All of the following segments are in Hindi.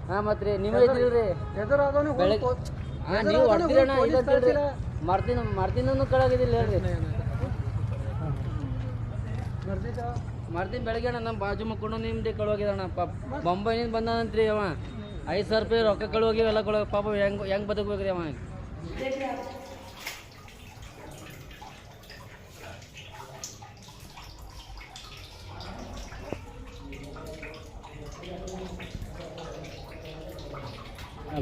ಹಾಂ ಮತ್ತೆ ರೀ ನೀವು ಇದ್ದೀರಿ ಬೆಳಗ್ಗೆ ಹಾಂ ನೀವು ಹೊಡ್ತೀರಣ್ಣ ಇಲ್ಲ ಮರ್ದಿನ ಕಳಾಗಿದ್ದಿಲ್ಲ ಹೇಳ್ರಿ ಮರ್ದಿನ ಬೆಳಗ್ಗೆ ಅಣ್ಣ ನಮ್ಮ ಬಾಜು ಮಕ್ಕೊಂಡು ನಿಮ್ದು ಕಳೋಗಿದಣ್ಣ ಪಾಪ ಬೊಂಬೈನಿಂದ ಬಂದಾನಂತ್ರಿ ಅವ 5,000 ರೂಪಾಯಿ ರೊಕ್ಕ ಕಳೋಗಿವಿ ಎಲ್ಲ ಕೊಡೋ ಪಾಪ ಹೆಂಗೆ ಬದುಕಬೇಕ್ರಿ ಅವ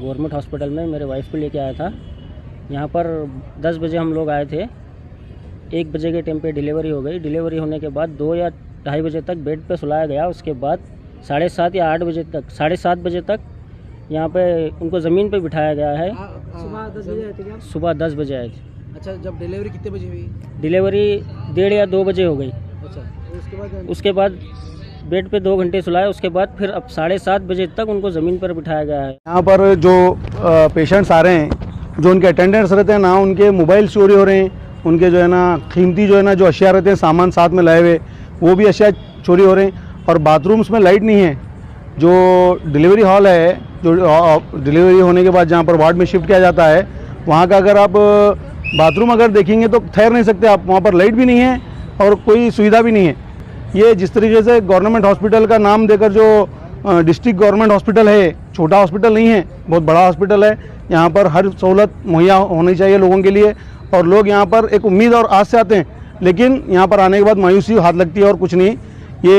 गवर्नमेंट हॉस्पिटल में मेरे वाइफ को लेके आया था। यहाँ पर 10 बजे हम लोग आए थे। 1 बजे के टाइम पे डिलीवरी हो गई। डिलीवरी होने के बाद 2 या 2.5 बजे तक बेड पे सुलाया गया। उसके बाद 7:30 या 8 बजे तक 7:30 बजे तक यहाँ पे उनको ज़मीन पे बिठाया गया है। सुबह 10 बजे आए थे क्या? सुबह 10 बजे आए थे। अच्छा, जब डिलीवरी कितने बजे हुई? डिलीवरी 1:30 या 2 बजे हो गई। अच्छा, उसके बाद बेड पे 2 घंटे सुलाया। उसके बाद फिर अब 7:30 बजे तक उनको ज़मीन पर बिठाया गया है। यहाँ पर जो पेशेंट्स आ रहे हैं, जो उनके अटेंडेंट्स रहते हैं ना, उनके मोबाइल चोरी हो रहे हैं, उनके जो है ना कीमती जो है ना जो अशिया रहते हैं सामान साथ में लाए हुए, वो भी अशिया चोरी हो रहे हैं। और बाथरूम्स में लाइट नहीं है। जो डिलीवरी हॉल है, जो डिलीवरी होने के बाद जहाँ पर वार्ड में शिफ्ट किया जाता है, वहाँ का अगर आप बाथरूम अगर देखेंगे तो ठहर नहीं सकते आप। वहाँ पर लाइट भी नहीं है और कोई सुविधा भी नहीं है। ये जिस तरीके से गवर्नमेंट हॉस्पिटल का नाम देकर जो डिस्ट्रिक्ट गवर्नमेंट हॉस्पिटल है, छोटा हॉस्पिटल नहीं है, बहुत बड़ा हॉस्पिटल है। यहाँ पर हर सहूलत मुहैया होनी चाहिए लोगों के लिए। और लोग यहाँ पर एक उम्मीद और आस से आते हैं, लेकिन यहाँ पर आने के बाद मायूसी हाथ लगती है और कुछ नहीं। ये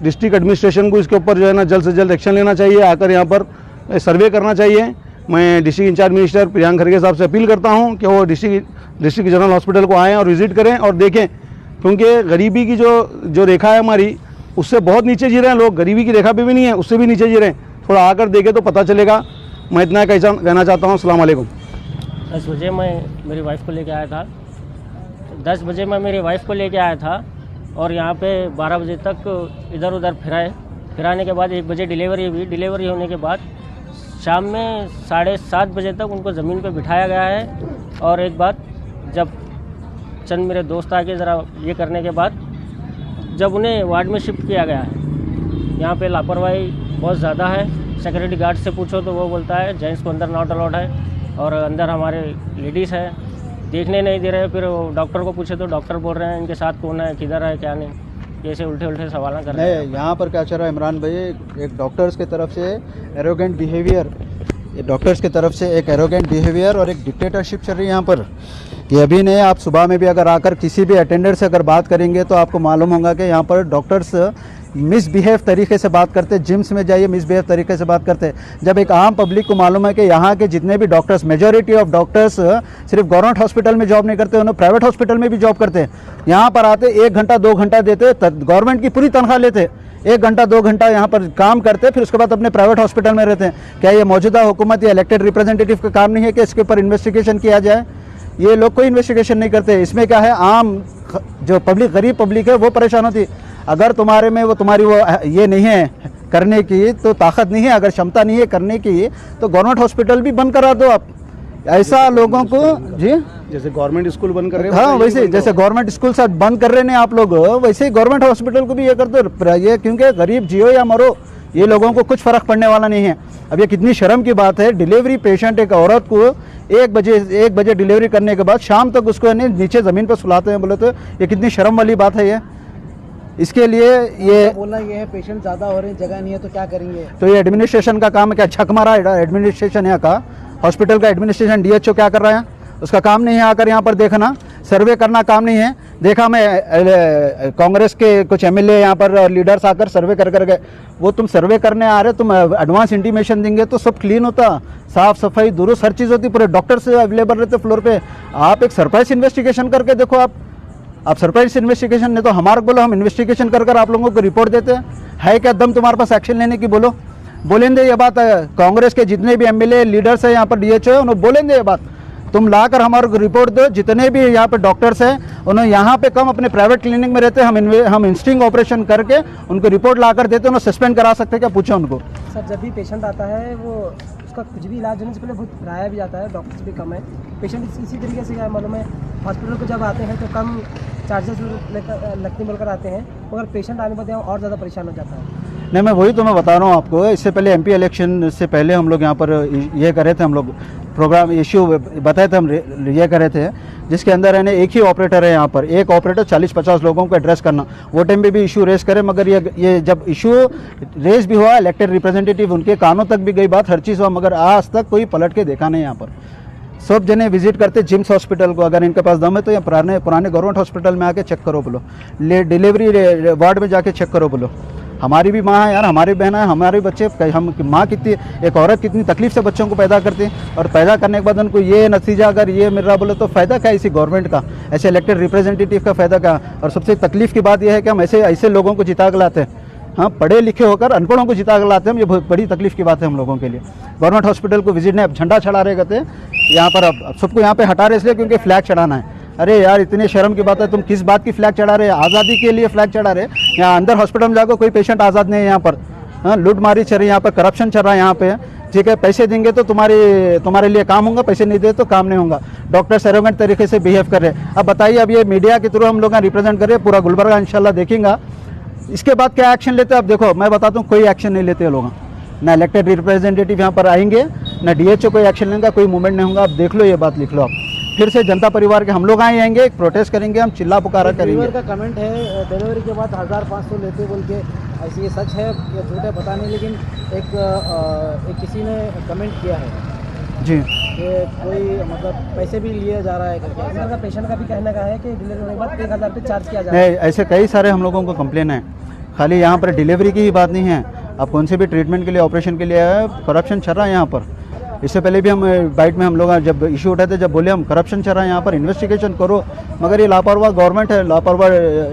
डिस्ट्रिक्ट एडमिनिस्ट्रेशन को इसके ऊपर जो है ना जल्द से जल्द एक्शन लेना चाहिए, आकर यहाँ पर सर्वे करना चाहिए। मैं डिस्ट्रिक्ट इंचार्ज मिनिस्टर प्रियांक खड़गे साहब से अपील करता हूँ कि वो डिस्ट्रिक्ट जनरल हॉस्पिटल को आएँ और विज़िट करें और देखें, क्योंकि गरीबी की जो रेखा है हमारी, उससे बहुत नीचे जी रहे हैं लोग। गरीबी की रेखा पे भी नहीं है, उससे भी नीचे जी रहे हैं। थोड़ा आकर देखें तो पता चलेगा। मैं इतना कहना चाहता हूँ। अस्सलाम वालेकुम। 10 बजे मैं मेरी वाइफ को लेके आया था। 10 बजे मैं मेरी वाइफ को लेके आया था और यहाँ पे 12 बजे तक इधर उधर फिराने के बाद 1 बजे डिलीवरी हुई। डिलीवरी होने के बाद शाम में 7:30 बजे तक उनको ज़मीन पे बिठाया गया है। और एक बात, जब चंद मेरे दोस्त आके ज़रा ये करने के बाद जब उन्हें वार्ड में शिफ्ट किया गया है, यहाँ पे लापरवाही बहुत ज़्यादा है। सिक्योरिटी गार्ड से पूछो तो वो बोलता है जेंट्स को अंदर नॉट अलाउड है, और अंदर हमारे लेडीज़ है, देखने नहीं दे रहे। फिर डॉक्टर को पूछे तो डॉक्टर बोल रहे हैं इनके साथ कौन है, किधर है, क्या नहीं, ऐसे उल्टे सवाल कर रहे हैं। यहाँ पर क्या चल रहा है इमरान भाई, एक डॉक्टर्स की तरफ से एरोगेंट बिहेवियर, डॉक्टर्स की तरफ से एक एरोगेंट बिहेवियर और एक डिक्टेटरशिप चल रही है यहाँ पर। ये अभी नहीं, आप सुबह में भी अगर आकर किसी भी अटेंडर से अगर बात करेंगे तो आपको मालूम होगा कि यहाँ पर डॉक्टर्स मिसबिहेव तरीके से बात करते हैं। जिम्स में जाइए, मिसबिहेव तरीके से बात करते हैं। जब एक आम पब्लिक को मालूम है कि यहाँ के जितने भी डॉक्टर्स, मेजॉरिटी ऑफ डॉक्टर्स सिर्फ गवर्नमेंट हॉस्पिटल में जॉब नहीं करते, उन्हें प्राइवेट हॉस्पिटल में भी जॉब करते हैं। यहाँ पर आते 1 घंटा 2 घंटा देते, गवर्नमेंट की पूरी तनख्वाह लेते, 1 घंटा 2 घंटा यहाँ पर काम करते, फिर उसके बाद अपने प्राइवेट हॉस्पिटल में रहते हैं। क्या ये मौजूदा हुकूमत या इलेक्टेड रिप्रेजेंटेटिव का काम नहीं है कि इसके ऊपर इन्वेस्टिगेशन किया जाए? ये लोग कोई इन्वेस्टिगेशन नहीं करते। इसमें क्या है, आम जो पब्लिक, गरीब पब्लिक है वो परेशान होती। अगर तुम्हारे में वो तुम्हारी वो ये नहीं है करने की, तो ताकत नहीं है, अगर क्षमता नहीं है करने की, तो गवर्नमेंट हॉस्पिटल भी बंद करा दो आप। ऐसा लोगों को जी, जैसे गवर्नमेंट स्कूल बंद कर रहे हैं, हाँ वैसे जैसे गवर्नमेंट स्कूल सब बंद कर रहे हैं आप लोग, वैसे ही गवर्नमेंट हॉस्पिटल को भी ये कर दो। ये क्योंकि गरीब जियो या मरो, ये लोगों को कुछ फ़र्क पड़ने वाला नहीं है। अब ये कितनी शर्म की बात है, डिलीवरी पेशेंट एक औरत को 1 बजे डिलीवरी करने के बाद शाम तक उसको नीचे ज़मीन पर सुलाते हैं, बोले तो ये कितनी शर्म वाली बात है। ये इसके लिए ये बोलना ये है पेशेंट ज़्यादा हो रहे हैं, जगह नहीं है तो क्या करेंगे? तो ये एडमिनिस्ट्रेशन का काम है क्या? छक मारा एडमिनिस्ट्रेशन यहाँ का, हॉस्पिटल का एडमिनिस्ट्रेशन, DHO क्या कर रहा है? उसका काम नहीं है आकर यहाँ पर देखना, सर्वे करना काम नहीं है। देखा मैं कांग्रेस के कुछ MLA यहाँ पर लीडर्स आकर सर्वे कर गए। वो तुम सर्वे करने आ रहे, तुम एडवांस इंटीमेशन देंगे तो सब क्लीन होता, साफ सफाई दुरुस्त हर चीज़ होती, पूरे डॉक्टर्स अवेलेबल रहते फ्लोर पे। आप एक सरप्राइज इन्वेस्टिगेशन करके देखो। आप सरप्राइज इन्वेस्टिगेशन नहीं तो हमारे बोलो, हम इन्वेस्टिगेशन कर आप लोगों को रिपोर्ट देते हैं। है क्या दम तुम्हारे पास एक्शन लेने की? बोलो, बोलेंगे ये बात? कांग्रेस के जितने भी MLA लीडर्स हैं यहाँ पर, DHO है, उन्हें बोलेंगे ये बात? तुम लाकर हमारे को रिपोर्ट दो। जितने भी यहाँ पे डॉक्टर्स हैं उन्हें यहाँ पे कम अपने प्राइवेट क्लिनिक में रहते हैं, हम इंस्टिंग ऑपरेशन करके उनको रिपोर्ट लाकर देते हैं, उन्हें सस्पेंड करा सकते हैं क्या? पूछो उनको। सर, जब भी पेशेंट आता है वो उसका कुछ भी इलाज होने से पहले बहुत कराया भी जाता है, डॉक्टर्स भी कम है। पेशेंट इसी तरीके से क्या मालूम है, हॉस्पिटल को जब आते हैं तो कम चार्जेस लगते बोलकर आते हैं, मगर पेशेंट आने के बाद और ज़्यादा परेशान हो जाता है। नहीं, मैं वही तो मैं बता रहा हूँ आपको। इससे पहले एमपी इलेक्शन से पहले हम लोग यहाँ पर ये करे थे, हम लोग प्रोग्राम इश्यू बताए थे, हम ये करे थे, जिसके अंदर है एक ही ऑपरेटर है यहाँ पर, एक ऑपरेटर 40-50 लोगों को एड्रेस करना। वो टाइम पे भी इशू रेस करे, मगर ये जब इशू रेस भी हुआ, इलेक्टेड रिप्रेजेंटेटिव उनके कानों तक भी गई बात, हर चीज़ हुआ, मगर आज तक कोई पलट के देखा नहीं यहाँ पर। सब जने विजिट करते जिम्स हॉस्पिटल को, अगर इनके पास दम है तो या पुराने गवर्नमेंट हॉस्पिटल में आके चेक करो बोलो, डिलीवरी वार्ड में जाके चेक करो बोलो। हमारी भी माँ है यार, हमारी बहन है, हमारे बच्चे, हम माँ कितनी, एक औरत कितनी तकलीफ से बच्चों को पैदा करती है, और पैदा करने के बाद उनको ये नतीजा अगर ये मिल रहा बोले तो फ़ायदा क्या इसी गवर्नमेंट का, ऐसे इलेक्टेड रिप्रेजेंटेटिव का फ़ायदा क्या। और सबसे तकलीफ की बात यह है कि हम ऐसे लोगों को जिता के लाते हैं, हाँ, पढ़े लिखे होकर अनपढ़ों को जिता कर लाते हैं, ये बहुत बड़ी तकलीफ की बात है हम लोगों के लिए। गवर्नमेंट हॉस्पिटल को विजिट ने अब झंडा चढ़ा रहे कहते यहाँ पर, अब सबको यहाँ पे हटा रहे इसलिए क्योंकि फ्लैग चढ़ाना है। अरे यार, इतनी शर्म की बात है, तुम किस बात की फ्लैग चढ़ा रहे हैं? आज़ादी के लिए फ्लैग चढ़ा रहे। यहाँ अंदर हॉस्पिटल में जाकर कोई पेशेंट आज़ाद नहीं है यहाँ पर, हाँ, लूटमारी चल रही है यहाँ पर, करप्शन चल रहा है यहाँ पे, ठीक है। पैसे देंगे तो तुम्हारे लिए काम होगा, पैसे नहीं दे तो काम नहीं होगा। डॉक्टर एरोगेंट तरीके से बिहेव कर रहे हैं। अब बताइए, अब ये मीडिया के थ्रू हम लोग रिप्रेजेंट कर रहे हैं, पूरा गुलबर्गा इंशाल्लाह देखेंगा, इसके बाद क्या एक्शन लेते हैं। अब देखो, मैं बताता हूँ, कोई एक्शन नहीं लेते लोग, ना इलेक्टेड रिप्रेजेंटेटिव यहाँ पर आएंगे, ना डीएचओ कोई एक्शन लेंगे, कोई मूवमेंट नहीं होगा। अब देख लो, ये बात लिख लो आप। फिर से जनता परिवार के हम लोग आएंगे, प्रोटेस्ट करेंगे, हम चिल्ला पुकारा करेंगे। का कमेंट है, डिलीवरी के बाद 1500 लेते बोल के, ऐसे ये सच है या झूठ है पता नहीं, लेकिन एक किसी ने कमेंट किया है जी कि कोई मतलब पैसे भी लिए जा रहा है करके। पेशेंट का भी कहने का है कि डिलीवरी होने के बाद 1000 रुपये चार्ज किया जा रहा है। नहीं, ऐसे कई सारे हम लोगों को कंप्लेन है, खाली यहाँ पर डिलीवरी की ही बात नहीं है। आप कौन से भी ट्रीटमेंट के लिए, ऑपरेशन के लिए आए, करप्शन चल रहा है यहाँ पर। इससे पहले भी हम बाइट में हम लोग जब इशू उठाए थे, जब बोले हम करप्शन चल रहा है यहाँ पर, इन्वेस्टिगेशन करो, मगर ये लापरवाह गवर्नमेंट है, लापरवाह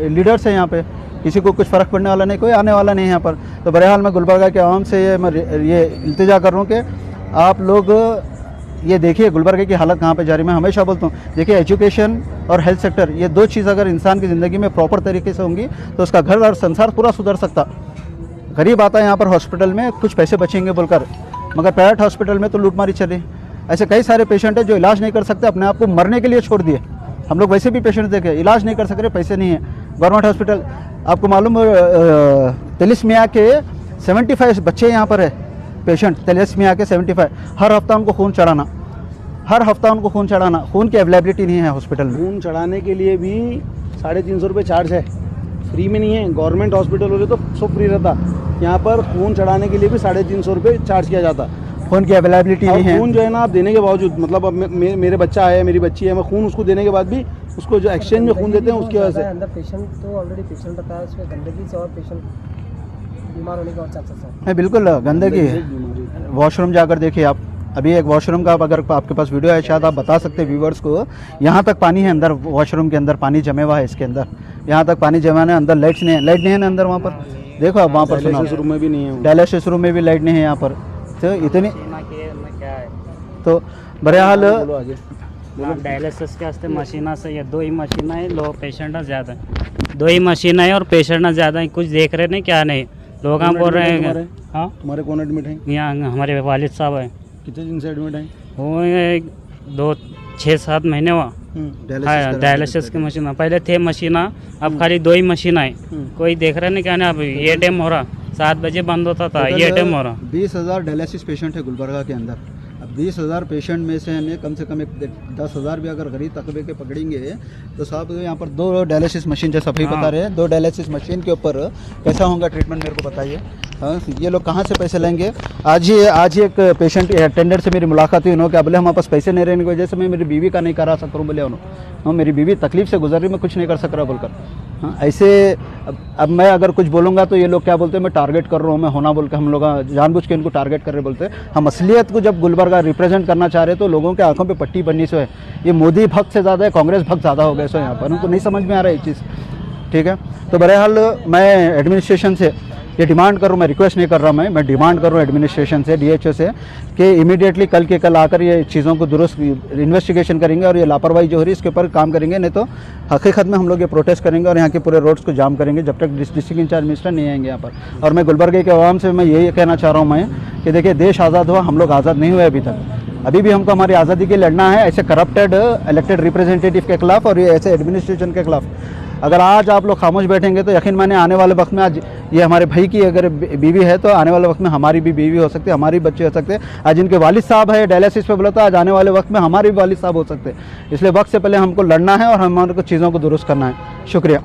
लीडर्स है यहाँ पे, किसी को कुछ फ़र्क पड़ने वाला नहीं, कोई आने वाला नहीं है यहाँ पर। तो बहरहाल मैं गुलबर्गा के आवाम से ये इल्तिजा कर रहा हूँ कि आप लोग ये देखिए गुलबर्गा की हालत कहाँ पे जा रही है। मैं हमेशा बोलता हूँ, देखिए एजुकेशन और हेल्थ सेक्टर, ये दो चीज़ अगर इंसान की ज़िंदगी में प्रॉपर तरीके से होंगी तो उसका घर और संसार पूरा सुधर सकता। गरीब आता है यहाँ पर हॉस्पिटल में, कुछ पैसे बचेंगे बोलकर, मगर प्राइवेट हॉस्पिटल में तो लूटमारी चल रही। ऐसे कई सारे पेशेंट हैं जो इलाज नहीं कर सकते, अपने आप को मरने के लिए छोड़ दिए। हम लोग वैसे भी पेशेंट देखे, इलाज नहीं कर सक रहे, पैसे नहीं है। गवर्नमेंट हॉस्पिटल, आपको मालूम तेलिस्मिया के 75 बच्चे यहाँ पर है, पेशेंट तेलिस्मिया के 75। हर हफ्ता उनको खून चढ़ाना, खून की अवेलेबिलिटी नहीं है हॉस्पिटल में। खून चढ़ाने के लिए भी 350 रुपये चार्ज है, फ्री में नहीं है। गवर्नमेंट हॉस्पिटल होते तो सब फ्री रहता, यहाँ पर खून चढ़ाने के लिए भी 350 रुपये चार्ज किया जाता। खून की अवेलेबिलिटी नहीं है। खून जो है ना, आप देने के बावजूद, मतलब अब मेरे बच्चा है, मेरी बच्ची है, मैं खून उसको देने के बाद भी उसको जो एक्सचेंज में खून देते हैं उसकी वजह से अंदर पेशेंट तो ऑलरेडी पेशेंट रहता है, उसमें गंदगी से और पेशेंट बीमार होने का और चांसेस है। बिल्कुल गंदगी है। वॉशरूम जाकर देखिए आप, अभी एक वॉशरूम का अगर आपके पास वीडियो है, शायद आप बता सकते हैं व्यूवर्स को, यहाँ तक पानी है अंदर, वॉशरूम के अंदर पानी जमे हुआ है, इसके अंदर यहाँ तक पानी जमा है, अंदर लाइट नहीं है ना अंदर। वहाँ पर देखो आप, वहाँ पर डायलिसिस रूम में भी नहीं है, डायलिसिस रूम में भी लाइट नहीं है यहाँ पर। तो इतनी तो बहरहाल डायलिसिस के वास्ते मशीना से, ये 2 ही मशीन है, लो पेशेंट ज़्यादा, 2 ही मशीन है और पेशेंट ज़्यादा, कुछ देख रहे नहीं क्या नहीं। लोग बोल रहे हैं, हाँ तुम्हारे कौन एडमिट है? यहाँ हमारे वालिद साहब है। कितने दिन से एडमिट है? वो 2-6-7 महीने हुआ। डायलिसिस की मशीन पहले थे मशीना, अब खाली 2 ही मशीन है। कोई देख रहे नहीं क्या नहीं। अब ये टाइम हो रहा, 7 बजे बंद होता था, ये टाइम हो रहा। 20,000 डायलिसिस पेशेंट है गुलबर्गा के अंदर। अब 20,000 पेशेंट में से कम से कम 10,000 भी अगर गरीब तबके के पकड़ेंगे तो साहब यहाँ पर 2 डायलिसिस मशीन, जैसा सभी बता रहे हैं, 2 डायलिसिस मशीन के ऊपर कैसा होगा ट्रीटमेंट, मेरे को बताइए। हाँ, ये लोग कहाँ से पैसे लेंगे? आज ही एक पेशेंट अटेंडेंट से मेरी मुलाकात हुई, उन्होंने क्या बोले, हमारे पास पैसे नहीं रहने की वजह से मैं मेरी बीवी का नहीं करा सकता हूँ। बोले उन्होंने, मेरी बीवी तकलीफ से गुजर रही, मैं कुछ नहीं कर सक रहा बोलकर। हाँ, ऐसे अब मैं अगर कुछ बोलूँगा तो ये लोग क्या बोलते हैं, मैं टारगेट कर रहा हूँ, मैं होना बोल के हम लोग जानबूझ के इनको टारगेट कर रहे बोलते हैं। हम असलियत को जब गुलबर्गा रिप्रेजेंट करना चाह रहे तो लोगों के आंखों पे पट्टी बननी से है। ये मोदी भक्त से ज़्यादा है, कांग्रेस भक्त ज़्यादा हो गए सो यहाँ पर, उनको नहीं समझ में आ रहा है ये चीज़, ठीक है। तो बहरहाल मैं एडमिनिस्ट्रेशन से ये डिमांड कर रहा हूँ, मैं रिक्वेस्ट नहीं कर रहा, मैं डिमांड कर रहा हूँ एडमिनिस्ट्रेशन से, डीएचओ से, कि इमीडिएटली कल के कल आकर ये चीज़ों को दुरुस्त इन्वेस्टिगेशन करेंगे और ये लापरवाही जो हो रही है इसके ऊपर काम करेंगे। नहीं तो हकीकत में हम लोग ये प्रोटेस्ट करेंगे और यहाँ के पूरे रोड्स को जाम करेंगे जब तक डिस्ट्रिक्ट इंचार्ज मिनिस्टर नहीं आएंगे यहाँ पर। और मैं गुलबर्गा के आवाम से मैं यही कहना चाह रहा हूँ मैं कि देखिए, देश आज़ाद हुआ, हम लोग आज़ाद नहीं हुए अभी तक। अभी भी हमको हमारी आज़ादी के लिए लड़ना है, ऐसे करप्टेड इलेक्टेड रिप्रेजेंटेटिव के खिलाफ और ये ऐसे एडमिनिस्ट्रेशन के खिलाफ। अगर आज आप लोग खामोश बैठेंगे तो यकीन माने आने वाले वक्त में, आज ये हमारे भाई की अगर बीवी है तो आने वाले वक्त में हमारी भी बीवी हो सकती है, हमारी बच्चे हो सकते हैं। आज इनके वालिद साहब है डायलिसिस पे बोला था, आज आने वाले वक्त में हमारे भी वालिद साहब हो सकते हैं। इसलिए वक्त से पहले हमको लड़ना है और हमारे को चीज़ों को दुरुस्त करना है। शुक्रिया।